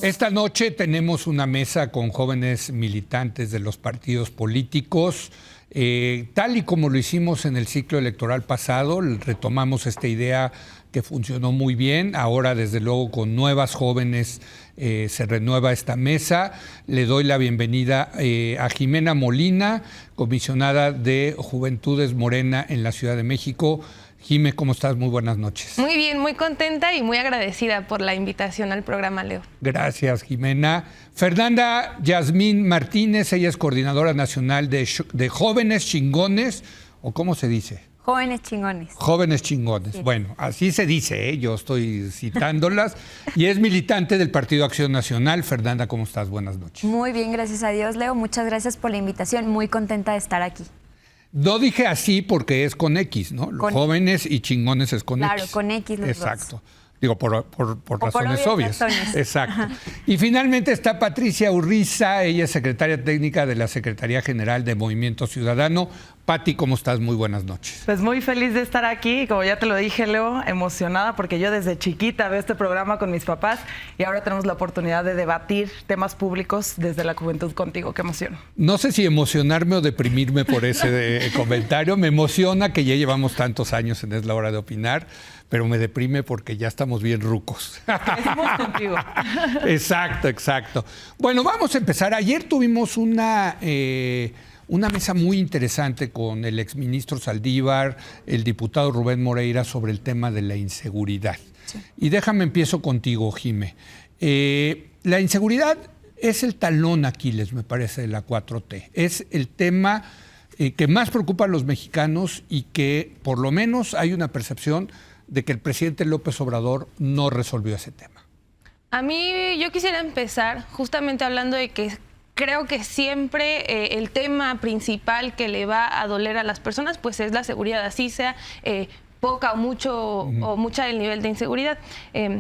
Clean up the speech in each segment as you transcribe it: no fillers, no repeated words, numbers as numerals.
Esta noche tenemos una mesa con jóvenes militantes de los partidos políticos. Tal y como lo hicimos en el ciclo electoral pasado, retomamos esta idea que funcionó muy bien. Ahora, desde luego, con nuevas jóvenes se renueva esta mesa. Le doy la bienvenida a Jimena Molina, comisionada de Juventudes Morena en la Ciudad de México. Jime, ¿cómo estás? Muy buenas noches. Muy bien, muy contenta y muy agradecida por la invitación al programa, Leo. Gracias, Jimena. Fernanda Yasmín Martínez, ella es coordinadora nacional de Jóvenes Chingones, ¿o cómo se dice? Jóvenes Chingones. Jóvenes Chingones. Sí. Bueno, así se dice, yo estoy citándolas. Y es militante del Partido Acción Nacional. Fernanda, ¿cómo estás? Buenas noches. Muy bien, gracias a Dios, Leo. Muchas gracias por la invitación. Muy contenta de estar aquí. No dije así porque es con X, ¿no? Con jóvenes y chingones es con X. Claro, con X los Exacto. dos. Digo, por razones obvias. Razones. Exacto. Y finalmente está Patricia Urriza, ella es secretaria técnica de la Secretaría General de Movimiento Ciudadano. Pati, ¿cómo estás? Muy buenas noches. Pues muy feliz de estar aquí, como ya te lo dije, Leo, emocionada porque yo desde chiquita veo este programa con mis papás y ahora tenemos la oportunidad de debatir temas públicos desde la juventud contigo. Qué emoción. No sé si emocionarme o deprimirme por ese comentario. Me emociona que ya llevamos tantos años en Es la Hora de Opinar, pero me deprime porque ya estamos bien rucos. Estamos contigo. Exacto, exacto. Bueno, vamos a empezar. Ayer tuvimos una mesa muy interesante con el exministro Saldívar, el diputado Rubén Moreira, sobre el tema de la inseguridad. Sí. Y déjame empiezo contigo, Jime. La inseguridad es el talón Aquiles, me parece, de la 4T. Es el tema que más preocupa a los mexicanos y que por lo menos hay una percepción de que el presidente López Obrador no resolvió ese tema. A mí, yo quisiera empezar justamente hablando de que creo que siempre el tema principal que le va a doler a las personas pues es la seguridad, así sea poca o mucha el nivel de inseguridad.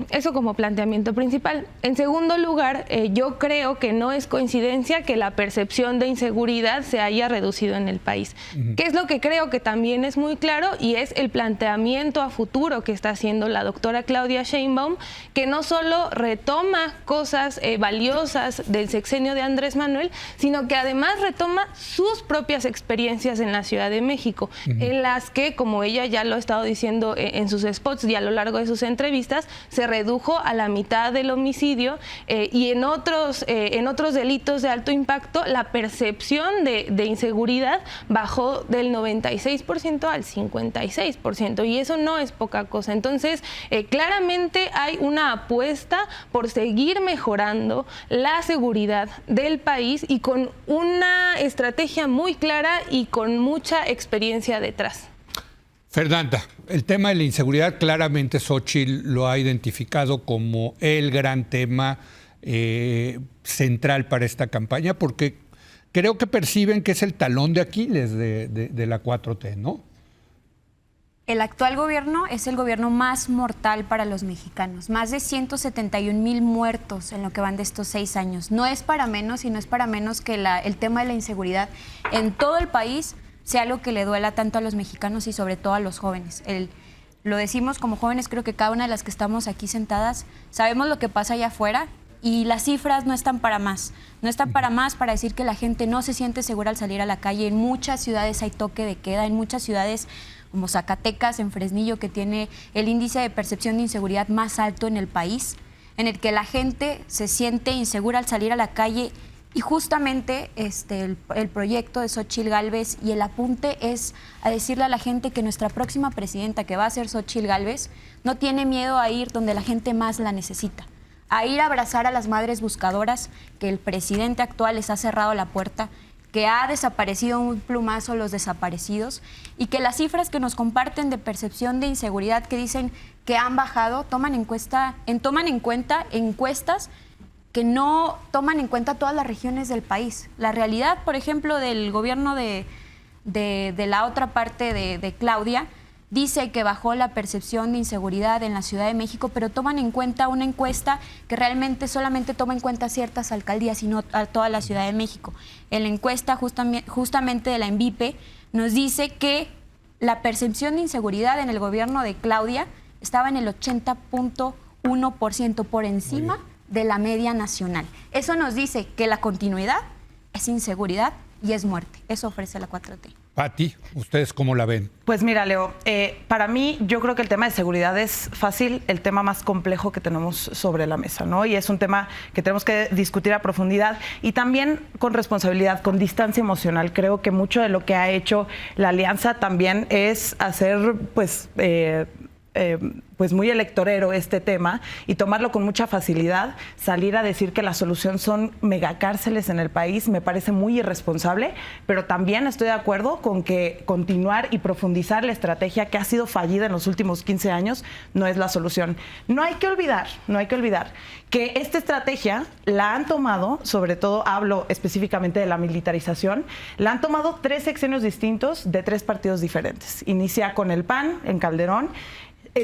Eso como planteamiento principal. En segundo lugar, yo creo que no es coincidencia que la percepción de inseguridad se haya reducido en el país. ¿Qué es lo que creo que también es muy claro? Y es el planteamiento a futuro que está haciendo la doctora Claudia Sheinbaum, que no solo retoma cosas valiosas del sexenio de Andrés Manuel, sino que además retoma sus propias experiencias en la Ciudad de México, en las que, como ella ya lo ha estado diciendo en sus spots y a lo largo de sus entrevistas, se redujo a la mitad del homicidio y en otros delitos de alto impacto la percepción de inseguridad bajó del 96% al 56% y eso no es poca cosa. Entonces, claramente hay una apuesta por seguir mejorando la seguridad del país y con una estrategia muy clara y con mucha experiencia detrás. Fernanda, el tema de la inseguridad claramente Xóchitl lo ha identificado como el gran tema central para esta campaña, porque creo que perciben que es el talón de Aquiles de la 4T, ¿no? El actual gobierno es el gobierno más mortal para los mexicanos. Más de 171,000 muertos en lo que van de estos 6 años. No es para menos y no es para menos que el tema de la inseguridad en todo el país sea algo que le duela tanto a los mexicanos y sobre todo a los jóvenes. Lo decimos como jóvenes, creo que cada una de las que estamos aquí sentadas sabemos lo que pasa allá afuera y las cifras no están para más. No están para más para decir que la gente no se siente segura al salir a la calle. En muchas ciudades hay toque de queda, en muchas ciudades como Zacatecas, en Fresnillo, que tiene el índice de percepción de inseguridad más alto en el país, en el que la gente se siente insegura al salir a la calle. Y justamente el proyecto de Xóchitl Gálvez y el apunte es a decirle a la gente que nuestra próxima presidenta, que va a ser Xóchitl Gálvez, no tiene miedo a ir donde la gente más la necesita, a ir a abrazar a las madres buscadoras, que el presidente actual les ha cerrado la puerta, que ha desaparecido un plumazo los desaparecidos y que las cifras que nos comparten de percepción de inseguridad que dicen que han bajado toman en cuenta encuestas que no toman en cuenta todas las regiones del país. La realidad, por ejemplo, del gobierno de la otra parte de Claudia, dice que bajó la percepción de inseguridad en la Ciudad de México, pero toman en cuenta una encuesta que realmente solamente toma en cuenta ciertas alcaldías y no a toda la Ciudad de México. En la encuesta justamente de la ENVIPE nos dice que la percepción de inseguridad en el gobierno de Claudia estaba en el 80.1% por encima de la media nacional. Eso nos dice que la continuidad es inseguridad y es muerte. Eso ofrece la 4T. Pati, ¿ustedes cómo la ven? Pues mira, Leo, para mí yo creo que el tema de seguridad es fácil, el tema más complejo que tenemos sobre la mesa, ¿no? Y es un tema que tenemos que discutir a profundidad y también con responsabilidad, con distancia emocional. Creo que mucho de lo que ha hecho la alianza también es hacer, pues muy electorero este tema y tomarlo con mucha facilidad, salir a decir que la solución son megacárceles en el país, me parece muy irresponsable, pero también estoy de acuerdo con que continuar y profundizar la estrategia que ha sido fallida en los últimos 15 años no es la solución. No hay que olvidar que esta estrategia la han tomado, sobre todo hablo específicamente de la militarización, la han tomado 3 sexenios distintos de 3 partidos diferentes. Inicia con el PAN en Calderón,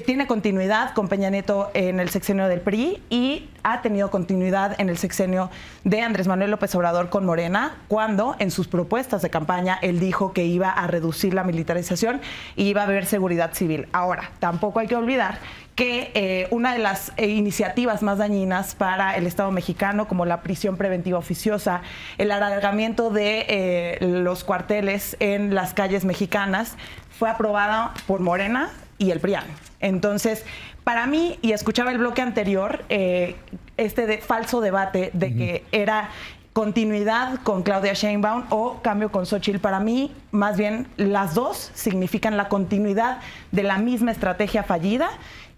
tiene continuidad con Peña Nieto en el sexenio del PRI y ha tenido continuidad en el sexenio de Andrés Manuel López Obrador con Morena, cuando en sus propuestas de campaña él dijo que iba a reducir la militarización y iba a haber seguridad civil. Ahora, tampoco hay que olvidar que una de las iniciativas más dañinas para el Estado mexicano, como la prisión preventiva oficiosa, el alargamiento de los cuarteles en las calles mexicanas, fue aprobada por Morena y el PRIAN. Entonces, para mí, y escuchaba el bloque anterior, falso debate de que era continuidad con Claudia Sheinbaum o cambio con Xóchitl. Para mí, más bien, las dos significan la continuidad de la misma estrategia fallida.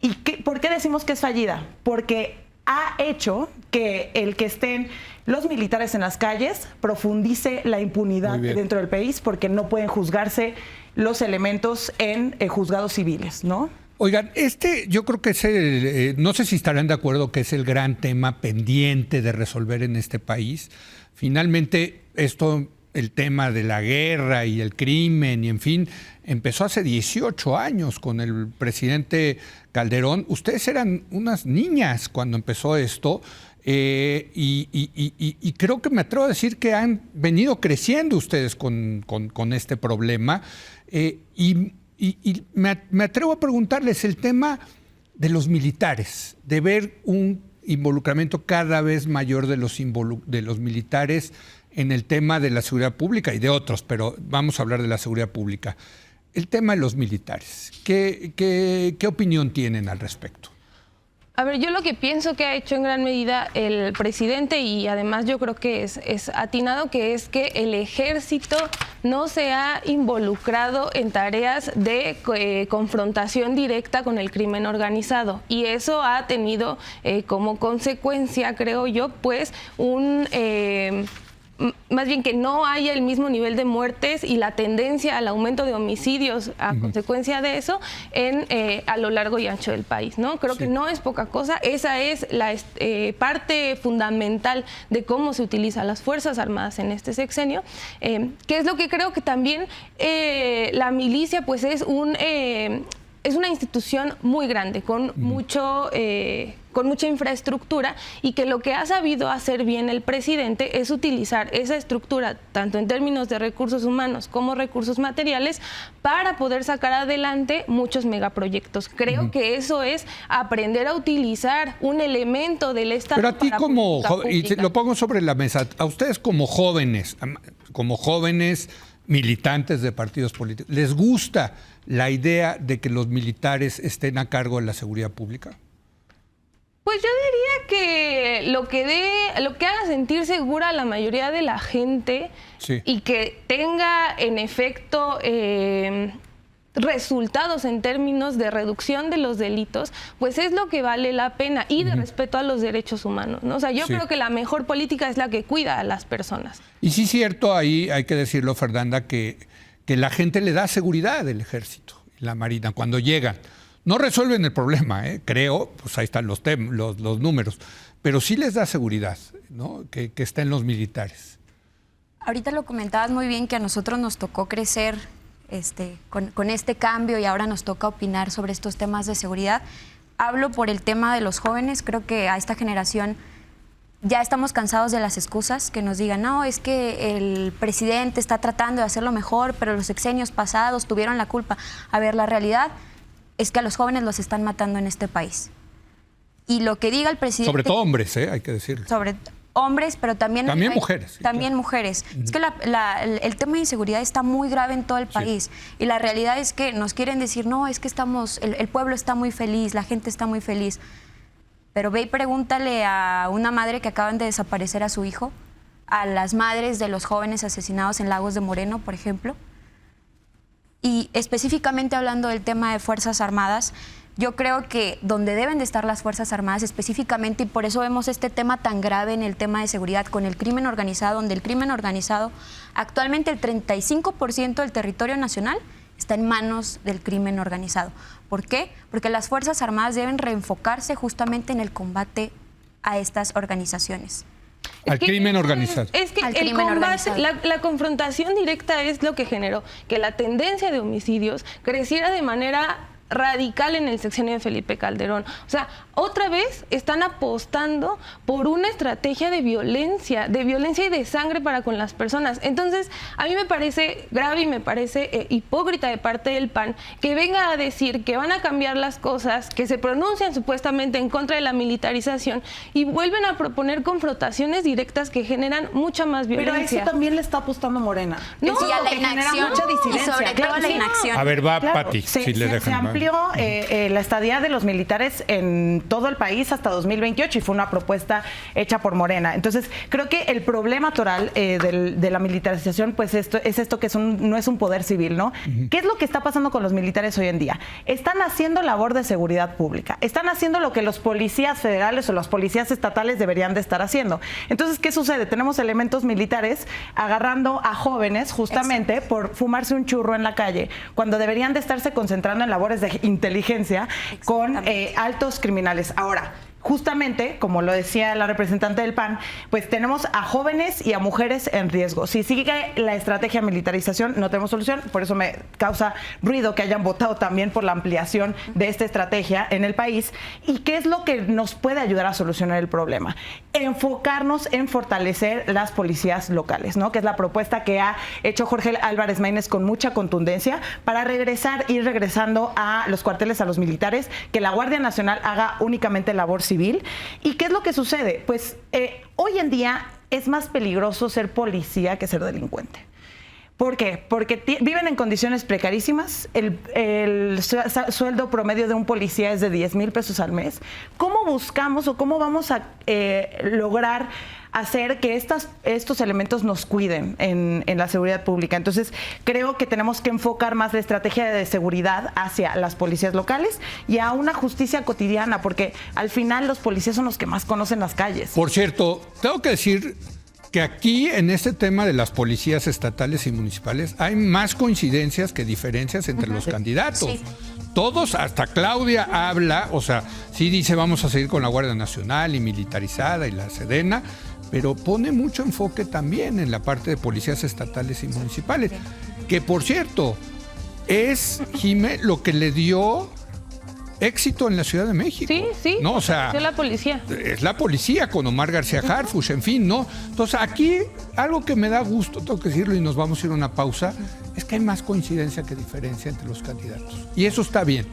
¿Y por qué decimos que es fallida? Porque ha hecho que el que estén los militares en las calles profundice la impunidad dentro del país, porque no pueden juzgarse los elementos en juzgados civiles, ¿no? Oigan, yo creo que es no sé si estarán de acuerdo que es el gran tema pendiente de resolver en este país. Finalmente, el tema de la guerra y el crimen y en fin, empezó hace 18 años con el presidente Calderón. Ustedes eran unas niñas cuando empezó esto y creo que me atrevo a decir que han venido creciendo ustedes con este problema y me atrevo a preguntarles el tema de los militares, de ver un involucramiento cada vez mayor de los militares en el tema de la seguridad pública y de otros, pero vamos a hablar de la seguridad pública. El tema de los militares, ¿qué opinión tienen al respecto? A ver, yo lo que pienso que ha hecho en gran medida el presidente, y además yo creo que es atinado, que es que el ejército no se ha involucrado en tareas de confrontación directa con el crimen organizado. Y eso ha tenido como consecuencia, creo yo, pues más bien que no haya el mismo nivel de muertes y la tendencia al aumento de homicidios a consecuencia de eso a lo largo y ancho del país, ¿no? Creo que no es poca cosa. Esa es la parte fundamental de cómo se utilizan las Fuerzas Armadas en este sexenio, que es lo que creo que también la milicia pues es una institución muy grande, con mucha infraestructura, y que lo que ha sabido hacer bien el presidente es utilizar esa estructura, tanto en términos de recursos humanos como recursos materiales, para poder sacar adelante muchos megaproyectos. Creo que eso es aprender a utilizar un elemento del Estado. Pero a ti y lo pongo sobre la mesa, a ustedes como jóvenes militantes de partidos políticos, ¿les gusta la idea de que los militares estén a cargo de la seguridad pública? Pues yo diría que lo que haga sentir segura a la mayoría de la gente, y que tenga en efecto resultados en términos de reducción de los delitos, pues es lo que vale la pena, y de respeto a los derechos humanos, ¿no? O sea, yo creo que la mejor política es la que cuida a las personas. Y sí es cierto, ahí hay que decirlo, Fernanda, que la gente le da seguridad al ejército y la marina cuando llegan. No resuelven el problema, creo, pues ahí están los números, pero sí les da seguridad, ¿no? Que estén los militares. Ahorita lo comentabas muy bien, que a nosotros nos tocó crecer con este cambio, y ahora nos toca opinar sobre estos temas de seguridad. Hablo por el tema de los jóvenes. Creo que a esta generación ya estamos cansados de las excusas, que nos digan, no, es que el presidente está tratando de hacerlo mejor, pero los sexenios pasados tuvieron la culpa. A ver, la realidad es que a los jóvenes los están matando en este país. Y lo que diga el presidente... Sobre todo hombres, hay que decirlo. Sobre hombres, pero también mujeres. Sí, también claro. Mujeres. Es que el tema de inseguridad está muy grave en todo el país. Y la realidad es que nos quieren decir, no, es que el pueblo está muy feliz, la gente está muy feliz. Pero ve y pregúntale a una madre que acaban de desaparecer a su hijo, a las madres de los jóvenes asesinados en Lagos de Moreno, por ejemplo. Y específicamente hablando del tema de Fuerzas Armadas, yo creo que donde deben de estar las Fuerzas Armadas específicamente, y por eso vemos este tema tan grave en el tema de seguridad con el crimen organizado, donde el crimen organizado, actualmente el 35% del territorio nacional está en manos del crimen organizado. ¿Por qué? Porque las Fuerzas Armadas deben reenfocarse justamente en el combate a estas organizaciones. Al crimen organizado. Es que Al el crimen combate, organizado. la confrontación directa es lo que generó que la tendencia de homicidios creciera de manera radical en el sexenio de Felipe Calderón. O sea, otra vez están apostando por una estrategia de violencia y de sangre para con las personas. Entonces, a mí me parece grave y me parece hipócrita de parte del PAN que venga a decir que van a cambiar las cosas, que se pronuncian supuestamente en contra de la militarización y vuelven a proponer confrontaciones directas que generan mucha más violencia. Pero a eso también le está apostando Morena. No, Sí, a la que genera inacción mucha disidencia. y sobre todo a la inacción. A ver, va Claro, Pati, si le dejan. se amplió la estadía de los militares en todo el país hasta 2028 y fue una propuesta hecha por Morena. Entonces, creo que el problema toral de la militarización, pues es esto que no es un poder civil, ¿no? ¿Qué es lo que está pasando con los militares hoy en día? Están haciendo labor de seguridad pública, están haciendo lo que los policías federales o los policías estatales deberían de estar haciendo. Entonces, ¿qué sucede? Tenemos elementos militares agarrando a jóvenes justamente por fumarse un churro en la calle, cuando deberían de estarse concentrando en labores de inteligencia con altos criminales. Ahora, justamente, como lo decía la representante del PAN, pues tenemos a jóvenes y a mujeres en riesgo. Si sigue la estrategia de militarización, no tenemos solución. Por eso me causa ruido que hayan votado también por la ampliación de esta estrategia en el país. ¿Y qué es lo que nos puede ayudar a solucionar el problema? Enfocarnos en fortalecer las policías locales, ¿no? Que es la propuesta que ha hecho Jorge Álvarez Maínez con mucha contundencia para ir regresando a los cuarteles, a los militares, que la Guardia Nacional haga únicamente labor civil. ¿Y qué es lo que sucede? Pues hoy en día es más peligroso ser policía que ser delincuente. ¿Por qué? Porque viven en condiciones precarísimas. El sueldo promedio de un policía es de 10,000 pesos al mes. ¿Cómo buscamos o cómo vamos a lograr hacer que estos elementos nos cuiden en la seguridad pública? Entonces, creo que tenemos que enfocar más la estrategia de seguridad hacia las policías locales y a una justicia cotidiana, porque al final los policías son los que más conocen las calles. Por cierto, tengo que decir que aquí en este tema de las policías estatales y municipales hay más coincidencias que diferencias entre los candidatos. Sí. Todos, hasta Claudia habla, o sea, sí dice vamos a seguir con la Guardia Nacional y militarizada y la Sedena, pero pone mucho enfoque también en la parte de policías estatales y municipales, que por cierto, es, Jime, lo que le dio éxito en la Ciudad de México. Sí, ¿no? O sea, es la policía. Es la policía con Omar García Harfuch, en fin, ¿no? Entonces, aquí algo que me da gusto, tengo que decirlo y nos vamos a ir a una pausa, es que hay más coincidencia que diferencia entre los candidatos. Y eso está bien,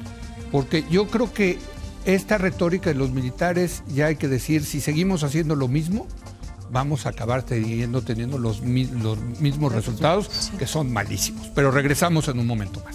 porque yo creo que esta retórica de los militares, ya hay que decir, si seguimos haciendo lo mismo, vamos a acabar teniendo los mismos resultados, que son malísimos. Pero regresamos en un momento más.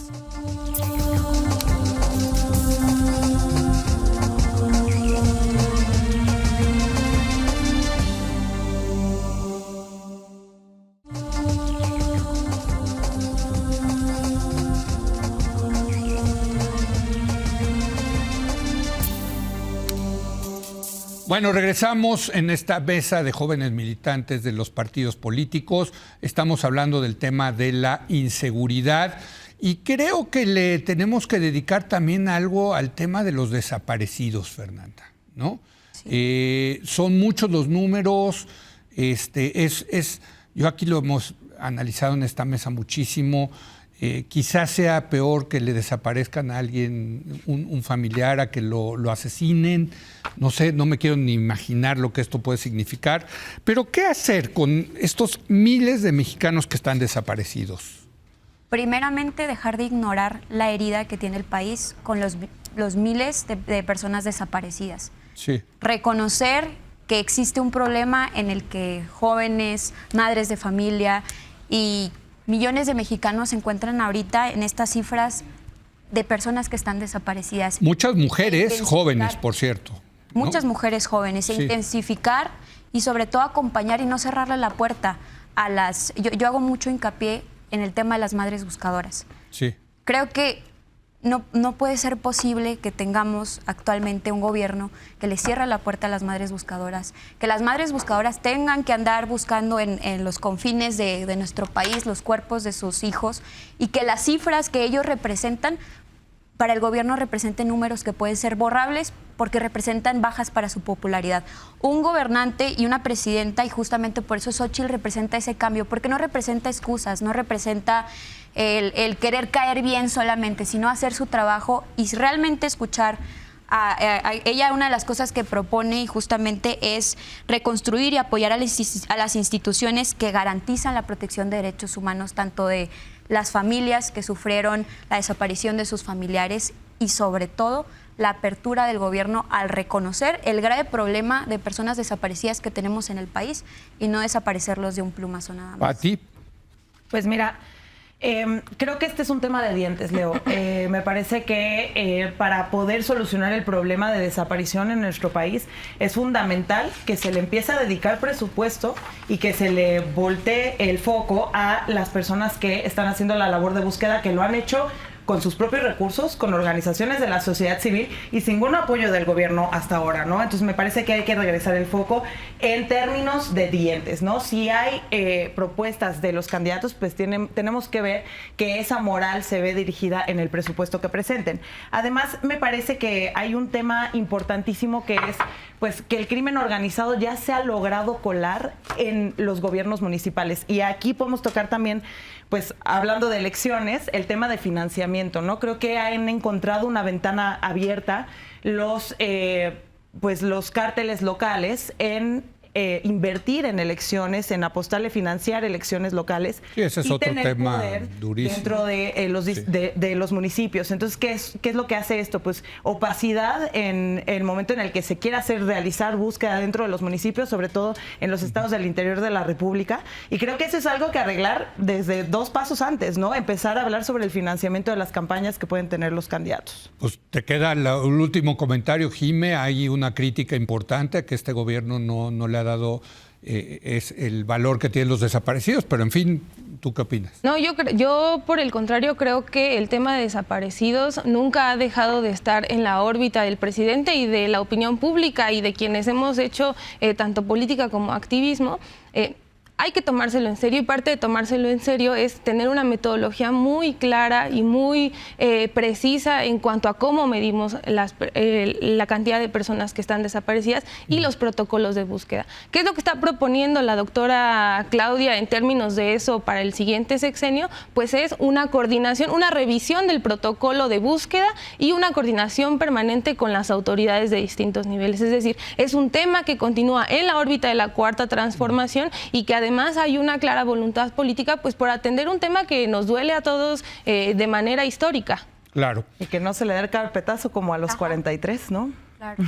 Bueno, regresamos en esta mesa de jóvenes militantes de los partidos políticos. Estamos hablando del tema de la inseguridad y creo que le tenemos que dedicar también algo al tema de los desaparecidos, Fernanda, ¿no? Sí. Son muchos los números. Yo aquí lo hemos analizado en esta mesa muchísimo. Quizás sea peor que le desaparezcan a alguien, un familiar, a que lo asesinen. No sé, no me quiero ni imaginar lo que esto puede significar. Pero, ¿qué hacer con estos miles de mexicanos que están desaparecidos? Primeramente, dejar de ignorar la herida que tiene el país con los miles de personas desaparecidas. Sí. Reconocer que existe un problema en el que jóvenes, madres de familia y millones de mexicanos se encuentran ahorita en estas cifras de personas que están desaparecidas. Muchas mujeres Intensificar. jóvenes, por cierto, ¿no? Muchas mujeres jóvenes, Sí. intensificar y sobre todo acompañar y no cerrarle la puerta a las... Yo hago mucho hincapié en el tema de las madres buscadoras. Sí. Creo que no puede ser posible que tengamos actualmente un gobierno que le cierre la puerta a las madres buscadoras, que las madres buscadoras tengan que andar buscando en los confines de nuestro país los cuerpos de sus hijos y que las cifras que ellos representan para el gobierno representen números que pueden ser borrables porque representan bajas para su popularidad. Un gobernante y una presidenta, y justamente por eso Xóchitl representa ese cambio, porque no representa excusas, no representa el querer caer bien solamente, sino hacer su trabajo y realmente escuchar a ella. Una de las cosas que propone y justamente es reconstruir y apoyar a las instituciones que garantizan la protección de derechos humanos, tanto de las familias que sufrieron la desaparición de sus familiares y sobre todo la apertura del gobierno al reconocer el grave problema de personas desaparecidas que tenemos en el país y no desaparecerlos de un plumazo nada más. Pati. Pues mira, creo que este es un tema de dientes, Leo. Me parece que para poder solucionar el problema de desaparición en nuestro país es fundamental que se le empiece a dedicar presupuesto y que se le voltee el foco a las personas que están haciendo la labor de búsqueda, que lo han hecho con sus propios recursos, con organizaciones de la sociedad civil y sin ningún apoyo del gobierno hasta ahora, ¿no? Entonces me parece que hay que regresar el foco en términos de dientes, ¿no? Si hay propuestas de los candidatos, pues tenemos que ver que esa moral se ve dirigida en el presupuesto que presenten. Además, me parece que hay un tema importantísimo que es pues que el crimen organizado ya se ha logrado colar en los gobiernos municipales. Y aquí podemos tocar también, pues hablando de elecciones, el tema de financiamiento, ¿no? Creo que han encontrado una ventana abierta los cárteles locales en invertir en elecciones, en apostarle financiar elecciones locales. Sí, ese es y otro tener tema poder durísimo. dentro de, de los municipios. Entonces, ¿qué es lo que hace esto? Pues opacidad en el momento en el que se quiera realizar búsqueda dentro de los municipios, sobre todo en los estados del interior de la República. Y creo que eso es algo que arreglar desde 2 pasos antes, ¿no? Empezar a hablar sobre el financiamiento de las campañas que pueden tener los candidatos. Pues te queda el último comentario, Jime. Hay una crítica importante a que este gobierno no le ha dado es el valor que tienen los desaparecidos, pero en fin, ¿tú qué opinas? No, yo por el contrario creo que el tema de desaparecidos nunca ha dejado de estar en la órbita del presidente y de la opinión pública y de quienes hemos hecho tanto política como activismo. Hay que tomárselo en serio y parte de tomárselo en serio es tener una metodología muy clara y muy precisa en cuanto a cómo medimos la cantidad de personas que están desaparecidas y los protocolos de búsqueda. ¿Qué es lo que está proponiendo la doctora Claudia en términos de eso para el siguiente sexenio? Pues es una coordinación, una revisión del protocolo de búsqueda y una coordinación permanente con las autoridades de distintos niveles. Es decir, es un tema que continúa en la órbita de la Cuarta Transformación y que además hay una clara voluntad política pues por atender un tema que nos duele a todos de manera histórica. Claro. Y que no se le dé el carpetazo como a los 43, ¿no? Claro.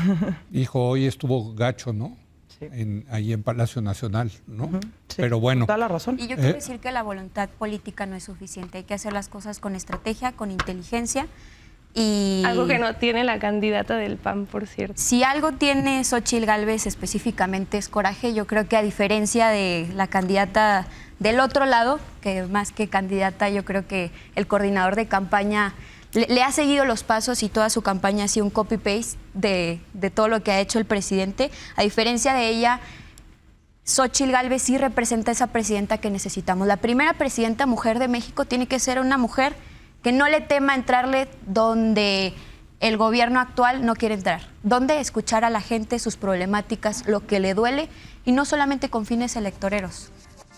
Hijo, hoy estuvo gacho, ¿no? Sí. Ahí en Palacio Nacional, ¿no? Sí, Pero bueno. toda la razón. Y yo quiero decir que la voluntad política no es suficiente. Hay que hacer las cosas con estrategia, con inteligencia. Y Algo que no tiene la candidata del PAN, por cierto. si algo tiene Xóchitl Gálvez específicamente es coraje. Yo creo que a diferencia de la candidata del otro lado, que más que candidata, yo creo que el coordinador de campaña le ha seguido los pasos y toda su campaña ha sido un copy-paste de todo lo que ha hecho el presidente. A diferencia de ella, Xóchitl Gálvez sí representa a esa presidenta que necesitamos. La primera presidenta mujer de México tiene que ser una mujer que no le tema entrarle donde el gobierno actual no quiere entrar, donde escuchar a la gente, sus problemáticas, lo que le duele, y no solamente con fines electoreros,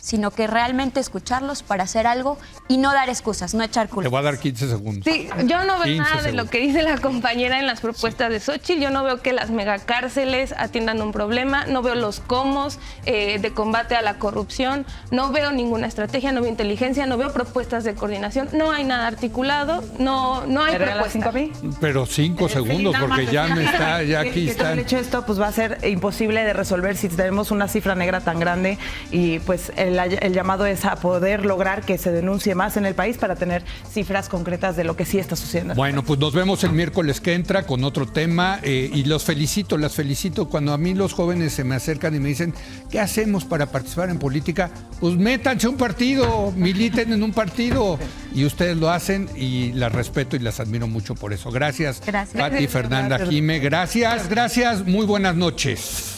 sino que realmente escucharlos para hacer algo y no dar excusas, no echar Te culpas. voy a dar 15 segundos. Sí, yo no veo 15 nada de segundos. lo que dice la compañera en las propuestas de Xóchitl. Yo no veo que las megacárceles atiendan un problema, no veo los comos de combate a la corrupción, no veo ninguna estrategia, no veo inteligencia, no veo propuestas de coordinación, no hay nada articulado, no hay ¿Me regalas 5 a propuestas. mí? Pero 5 segundos, Sí, nada porque más ya decir me está, ya que- aquí que todo el están. hecho de esto pues va a ser imposible de resolver si tenemos una cifra negra tan grande y pues el llamado es a poder lograr que se denuncie más en el país para tener cifras concretas de lo que sí está sucediendo. Bueno, pues nos vemos el miércoles que entra con otro tema y las felicito. Cuando a mí los jóvenes se me acercan y me dicen, ¿qué hacemos para participar en política? Pues métanse a un partido, militen en un partido. Y ustedes lo hacen y las respeto y las admiro mucho por eso. Gracias, Gracias. Pati, Fernanda, Gracias. Jime. Gracias. Muy buenas noches.